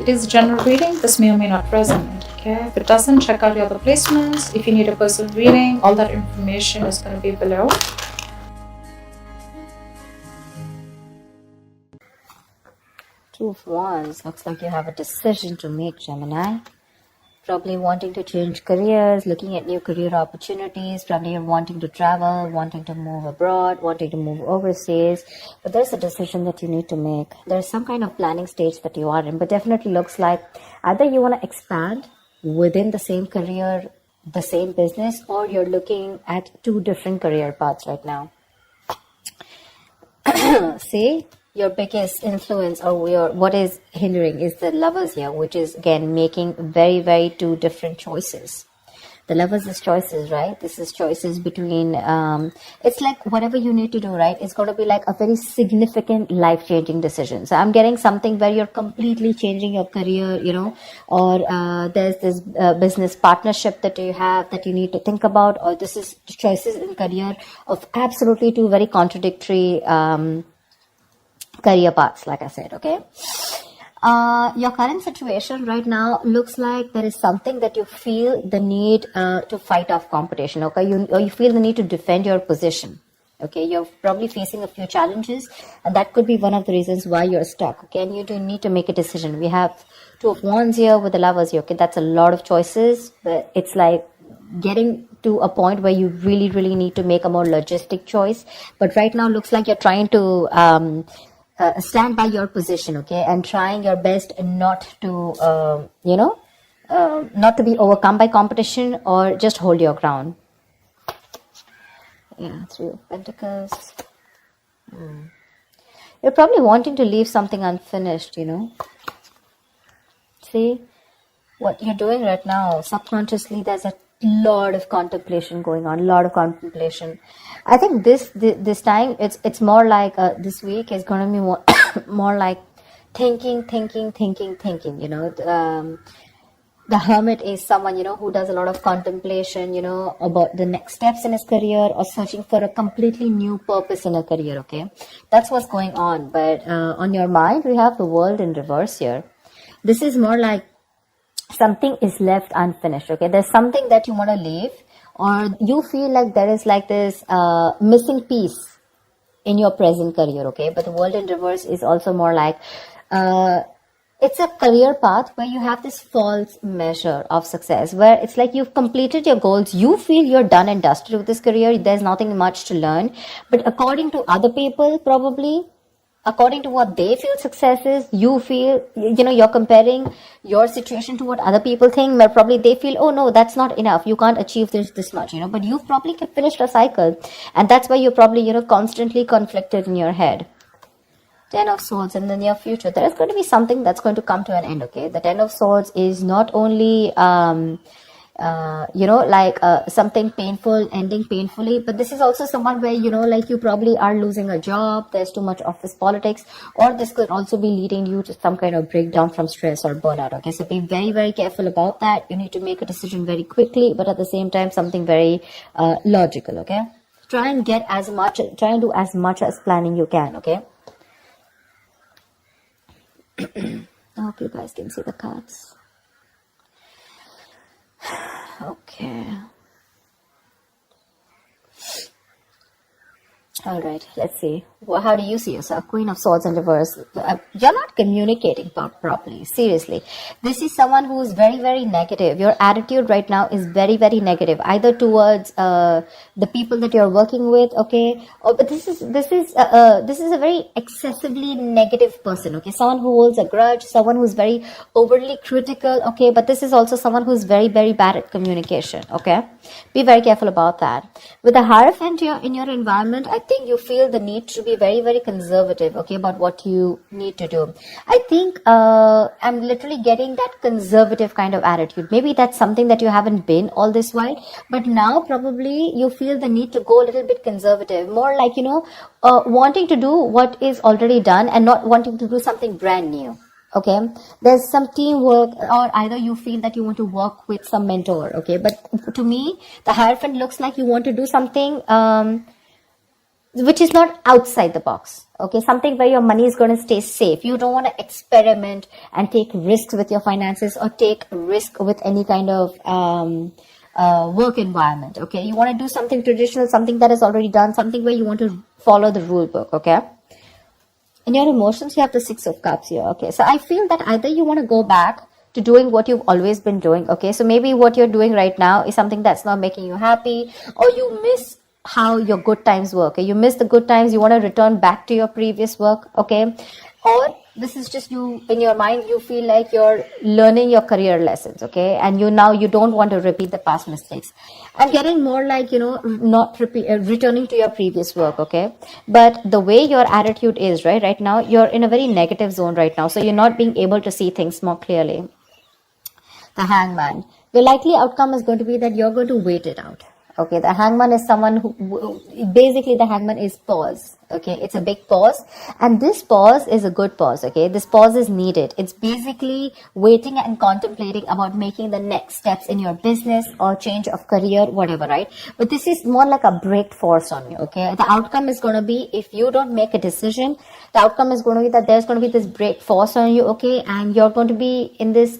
It is a general reading. This may or may not resonate. Okay, if it doesn't, check out your other placements. If you need a personal reading, all that information is going to be below. Two of Wands. Looks like you have a decision to make, Gemini. Probably wanting to change careers, looking at new career opportunities. Probably you're wanting to travel, wanting to move abroad, wanting to move overseas. But there's a decision that you need to make. There's some kind of planning stage that you are in. But definitely looks like either you want to expand within the same career, the same business, or you're looking at two different career paths right now. See? Your biggest influence or what is hindering is the Lovers here, which is again making very, very two different choices. The Lovers is choices, right? This is choices between, it's like whatever you need to do, right? It's going to be like a very significant life-changing decision. So I'm getting something where you're completely changing your career, you know, or there's this business partnership that you have that you need to think about, or this is choices in career of absolutely two very contradictory career paths, like I said. Okay, your current situation right now looks like there is something that you feel the need to fight off competition. Okay, you feel the need to defend your position. Okay, you're probably facing a few challenges, and that could be one of the reasons why you're stuck. Okay, and you do need to make a decision. We have Two of Wands here with the Lovers here. Okay, that's a lot of choices, but it's like getting to a point where you really, really need to make a more logistic choice. But right now looks like you're trying to stand by your position, okay, and trying your best not to, not to be overcome by competition, or just hold your ground. Yeah, Three of Pentacles. You're probably wanting to leave something unfinished, you know. See, what you're doing right now, subconsciously, there's a lot of contemplation going on, I think this time it's more like this week is going to be more more like thinking, you know. The Hermit is someone, you know, who does a lot of contemplation, you know, about the next steps in his career, or searching for a completely new purpose in a career. Okay, that's what's going on. But on your mind, we have the World in reverse here. This is more like something is left unfinished. Okay, there's something that you want to leave, or you feel like there is like this missing piece in your present career. Okay, but the World in reverse is also more like it's a career path where you have this false measure of success, where it's like you've completed your goals, you feel you're done and dusted with this career, there's nothing much to learn. But according to other people, probably according to what they feel success is, you feel, you know, you're comparing your situation to what other people think, where probably they feel, oh no, that's not enough, you can't achieve this much, you know. But you've probably finished a cycle, and that's why you're probably, you know, constantly conflicted in your head. Ten of Swords. In the near future, there is going to be something that's going to come to an end. Okay, the Ten of Swords is not only something painful ending painfully, but this is also someone where, you know, like you probably are losing a job, there's too much office politics, or this could also be leading you to some kind of breakdown from stress or burnout. Okay, so be very, very careful about that. You need to make a decision very quickly, but at the same time something very logical. Okay, try and do as much as planning you can. Okay, I hope you guys can see the cards. Okay. All right, let's see. Well, how do you see yourself? Queen of Swords in reverse. You're not communicating properly. Seriously. This is someone who is very, very negative. Your attitude right now is very, very negative, either towards the people that you're working with, okay? But this is a very excessively negative person, okay? Someone who holds a grudge, someone who's very overly critical, okay? But this is also someone who's very, very bad at communication, okay? Be very careful about that. With the Hierophant here in your environment, I think you feel the need to be very, very conservative, okay, about what you need to do. I think I'm literally getting that conservative kind of attitude. Maybe that's something that you haven't been all this while, but now probably you feel the need to go a little bit conservative, more like, you know, wanting to do what is already done and not wanting to do something brand new. Okay, there's some teamwork, or either you feel that you want to work with some mentor. Okay, but to me, the Hierophant looks like you want to do something which is not outside the box. Okay, something where your money is going to stay safe. You don't want to experiment and take risks with your finances or take risk with any kind of work environment. Okay, you want to do something traditional, something that is already done, something where you want to follow the rule book. Okay. In your emotions, you have the Six of Cups here. Okay, so I feel that either you want to go back to doing what you've always been doing. Okay, so maybe what you're doing right now is something that's not making you happy, or you miss how your good times were. Okay, you miss the good times, you want to return back to your previous work. Okay, or this is just you in your mind, you feel like you're learning your career lessons. Okay, and you don't want to repeat the past mistakes. I'm getting more like, not returning to your previous work. Okay, but the way your attitude is right now, you're in a very negative zone right now, so you're not being able to see things more clearly. The Hangman, the likely outcome is going to be that you're going to wait it out. Okay, the Hangman is someone who basically, the Hangman is pause. Okay, it's a big pause, and this pause is a good pause. Okay, this pause is needed. It's basically waiting and contemplating about making the next steps in your business or change of career, whatever, right? But this is more like a break force on you. Okay, the outcome is going to be, if you don't make a decision, the outcome is going to be that there's going to be this break force on you. Okay, and you're going to be in this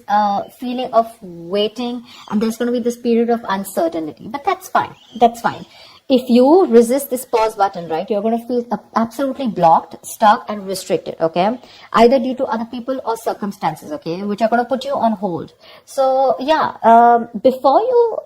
feeling of waiting, and there's going to be this period of uncertainty. But that's fine. That's fine. If you resist this pause button, right, you're going to feel absolutely blocked, stuck, and restricted. Okay, either due to other people or circumstances. Okay, which are going to put you on hold. So yeah, before you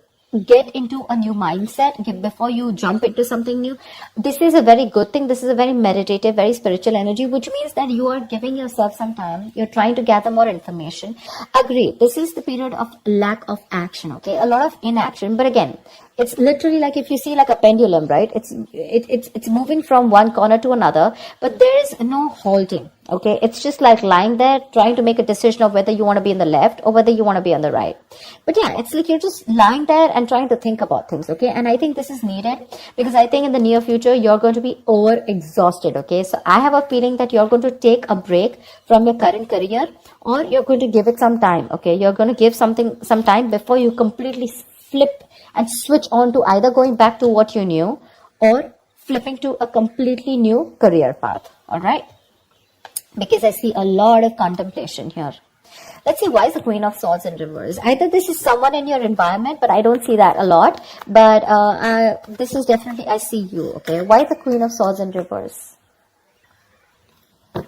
get into a new mindset, before you jump into something new, this is a very good thing. This is a very meditative, very spiritual energy, which means that you are giving yourself some time. You're trying to gather more information. Agree, this is the period of lack of action. Okay, a lot of inaction. But again, it's literally like, if you see like a pendulum, right? It's moving from one corner to another, but there is no halting. Okay, it's just like lying there trying to make a decision of whether you want to be in the left or whether you want to be on the right. But yeah, it's like you're just lying there and trying to think about things. Okay, and I think this is needed, because I think in the near future you're going to be over exhausted. Okay, so I have a feeling that you're going to take a break from your current career, or you're going to give it some time. Okay, you're going to give some time before you completely flip and switch on to either going back to what you knew or flipping to a completely new career path. All right, because I see a lot of contemplation here. Let's see, why is the Queen of Swords in reverse? Either this is someone in your environment, but I don't see that a lot. But this is definitely, I see you. Okay, why the Queen of Swords in reverse? All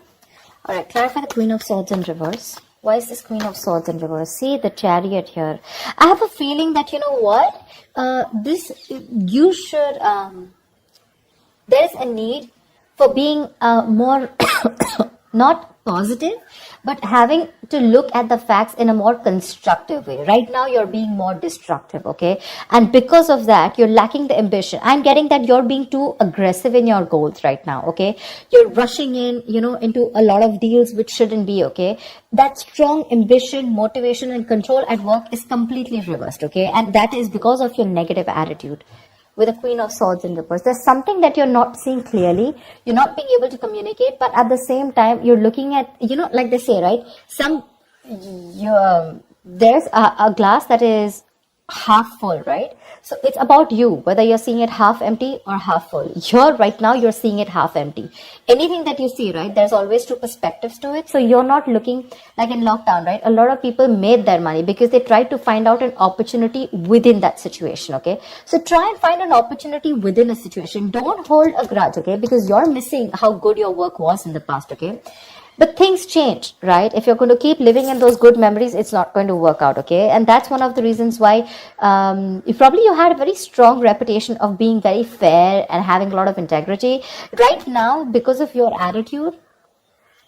right, clarify the Queen of Swords in reverse. Why is this Queen of Swords in reverse? See the Chariot here. I have a feeling that, you know what, you should, there's a need for being more, not positive, but having to look at the facts in a more constructive way. Right now, you're being more destructive, okay? And because of that, you're lacking the ambition. I'm getting that you're being too aggressive in your goals right now, okay? You're rushing in, into a lot of deals which shouldn't be, okay? That strong ambition, motivation, and control at work is completely reversed, okay? And that is because of your negative attitude. With a Queen of Swords in reverse, there's something that you're not seeing clearly. You're not being able to communicate, but at the same time, you're looking at, like they say, right? There's a glass that is half full, right? So it's about you, whether you're seeing it half empty or half full. Right now, you're seeing it half empty. Anything that you see, right, there's always two perspectives to it. So you're not looking like in lockdown, right? A lot of people made their money because they tried to find out an opportunity within that situation, okay? So try and find an opportunity within a situation. Don't hold a grudge, okay? Because you're missing how good your work was in the past, okay? But things change, right? If you're going to keep living in those good memories, it's not going to work out, okay? And that's one of the reasons why you had a very strong reputation of being very fair and having a lot of integrity. Right now, because of your attitude,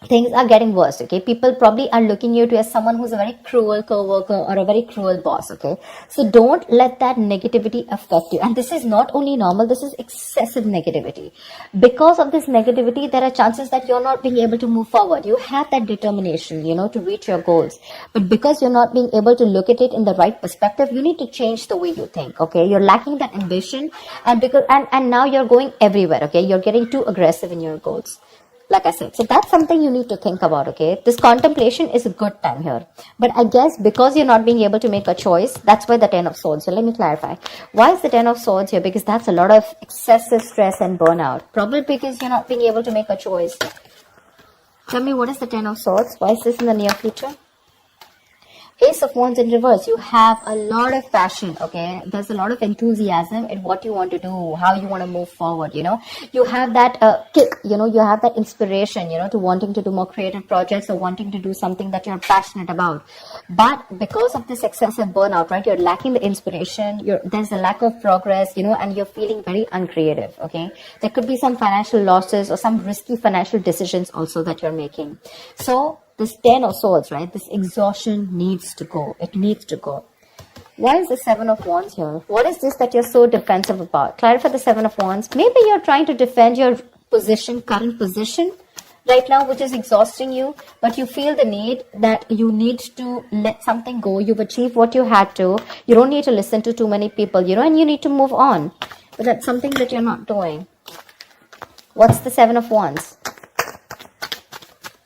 things are getting worse, okay? People probably are looking at you as someone who's a very cruel co-worker or a very cruel boss, okay? So don't let that negativity affect you. And this is not only normal, this is excessive negativity. Because of this negativity, there are chances that you're not being able to move forward. You have that determination, to reach your goals. But because you're not being able to look at it in the right perspective, you need to change the way you think, okay? You're lacking that ambition, and now you're going everywhere, okay? You're getting too aggressive in your goals. Like I said, so that's something you need to think about, okay? This contemplation is a good time here. But I guess because you're not being able to make a choice, that's why the Ten of Swords. So let me clarify. Why is the Ten of Swords here? Because that's a lot of excessive stress and burnout. Probably because you're not being able to make a choice. Tell me, what is the Ten of Swords? Why is this in the near future? Ace of Wands in reverse. You have a lot of passion, okay? There's a lot of enthusiasm in what you want to do, how you want to move forward, you know? You have that kick, you know? You have that inspiration, you know, to wanting to do more creative projects or wanting to do something that you're passionate about. But because of this excessive burnout, right, you're lacking the inspiration, there's a lack of progress, you know, and you're feeling very uncreative, okay? There could be some financial losses or some risky financial decisions also that you're making. So, this Ten of Swords, right? This exhaustion needs to go. It needs to go. Why is the Seven of Wands here? What is this that you're so defensive about? Clarify the Seven of Wands. Maybe you're trying to defend your position, current position right now, which is exhausting you, but you feel the need that you need to let something go. You've achieved what you had to. You don't need to listen to too many people, you know, and you need to move on. But that's something that you're not doing. What's the Seven of Wands?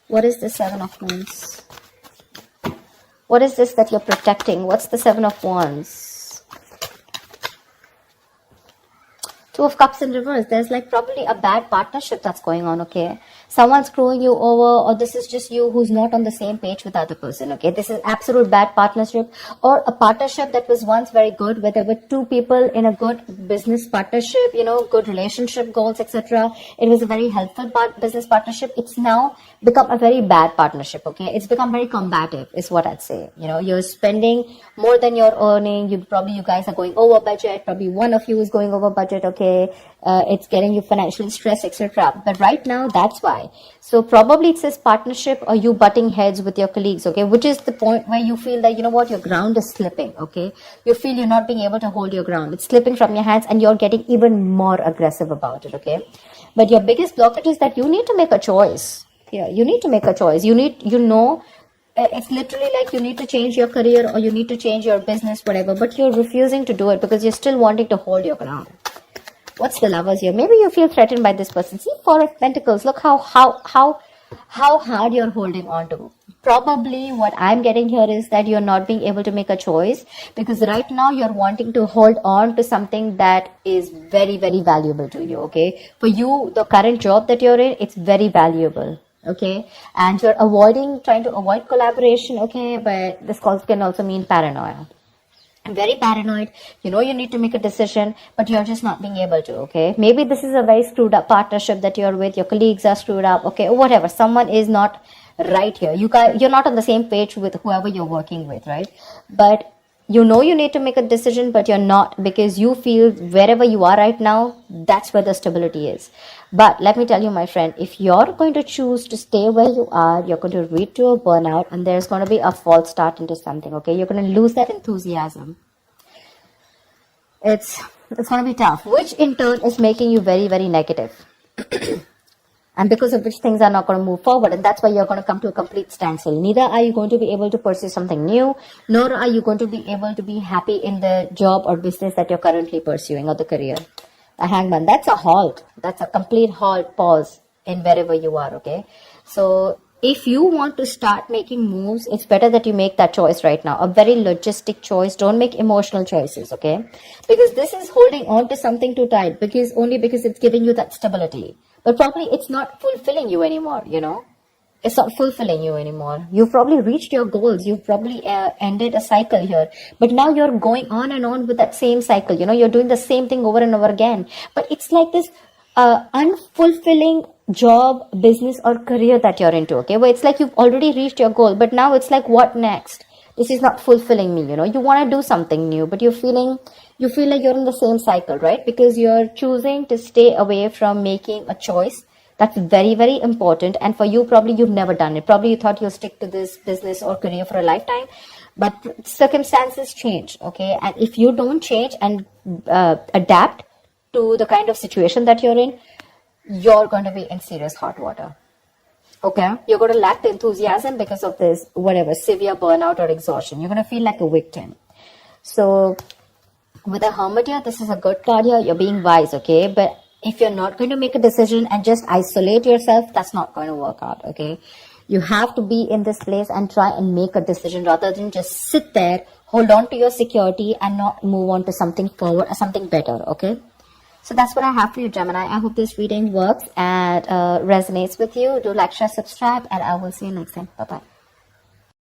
What is the Seven of Wands? What is this that you're protecting? What's the Seven of Wands? Two of Cups in reverse. There's like probably a bad partnership that's going on, okay? Someone's screwing you over, or this is just you who's not on the same page with the other person, okay? This is absolute bad partnership, or a partnership that was once very good, where there were two people in a good business partnership, you know, good relationship goals, etc. It was a very helpful business partnership. It's now become a very bad partnership, okay? It's become very combative, is what I'd say. You know, you're spending more than you're earning. You guys are going over budget. Probably one of you is going over budget, okay? It's getting you financially stressed, etc. But right now, that's why. So probably it says partnership or you butting heads with your colleagues, okay? Which is the point where you feel that, you know what, your ground is slipping, okay? You feel you're not being able to hold your ground. It's slipping from your hands and you're getting even more aggressive about it, okay? But your biggest blockage is that you need to make a choice. Yeah, you need to make a choice. It's literally like you need to change your career or you need to change your business, whatever, but you're refusing to do it because you're still wanting to hold your ground. What's the Lovers here? Maybe you feel threatened by this person. See, Four of Pentacles. Look how hard you're holding on to. Probably what I'm getting here is that you're not being able to make a choice because right now you're wanting to hold on to something that is very, very valuable to you, okay? For you, the current job that you're in, it's very valuable, okay? And you're trying to avoid collaboration, okay? But this can also mean paranoia. Very paranoid, you know you need to make a decision, but you're just not being able to, okay? Maybe this is a very screwed up partnership that you're with, your colleagues are screwed up, okay, or whatever, someone is not right here. You're not on the same page with whoever you're working with, right? But you know you need to make a decision, but you're not because you feel wherever you are right now, that's where the stability is. But let me tell you, my friend, if you're going to choose to stay where you are, you're going to lead to a burnout and there's going to be a false start into something, okay? You're going to lose that enthusiasm. It's going to be tough, which in turn is making you very, very negative. And because of which things are not going to move forward. And that's why you're going to come to a complete standstill. Neither are you going to be able to pursue something new, nor are you going to be able to be happy in the job or business that you're currently pursuing or the career. The Hangman, that's a halt. That's a complete halt, pause in wherever you are, okay? So if you want to start making moves, it's better that you make that choice right now. A very logistic choice. Don't make emotional choices, okay? Because this is holding on to something too tight because it's giving you that stability. But probably it's not fulfilling you anymore, you know? It's not fulfilling you anymore. You've probably reached your goals. You've probably ended a cycle here. But now you're going on and on with that same cycle. You know, you're doing the same thing over and over again. But it's like this unfulfilling job, business or career that you're into, okay? Where it's like you've already reached your goal. But now it's like, what next? This is not fulfilling me, you know? You want to do something new, but you feel like you're in the same cycle, right? Because you're choosing to stay away from making a choice. That's very, very important. And for you, probably you've never done it. Probably you thought you'll stick to this business or career for a lifetime. But circumstances change, okay? And if you don't change and adapt to the kind of situation that you're in, you're going to be in serious hot water, okay? You're going to lack the enthusiasm because of this, whatever, severe burnout or exhaustion. You're going to feel like a victim. So with the Hermit here, this is a good card here. You're being wise, okay? But If you're not going to make a decision and just isolate yourself, that's not going to work out, okay? You have to be in this place and try and make a decision rather than just sit there, hold on to your security and not move on to something forward or something better, okay? So that's what I have for you, Gemini. I hope this reading works and resonates with you. Do like, share, subscribe, and I will see you next time. Bye-bye.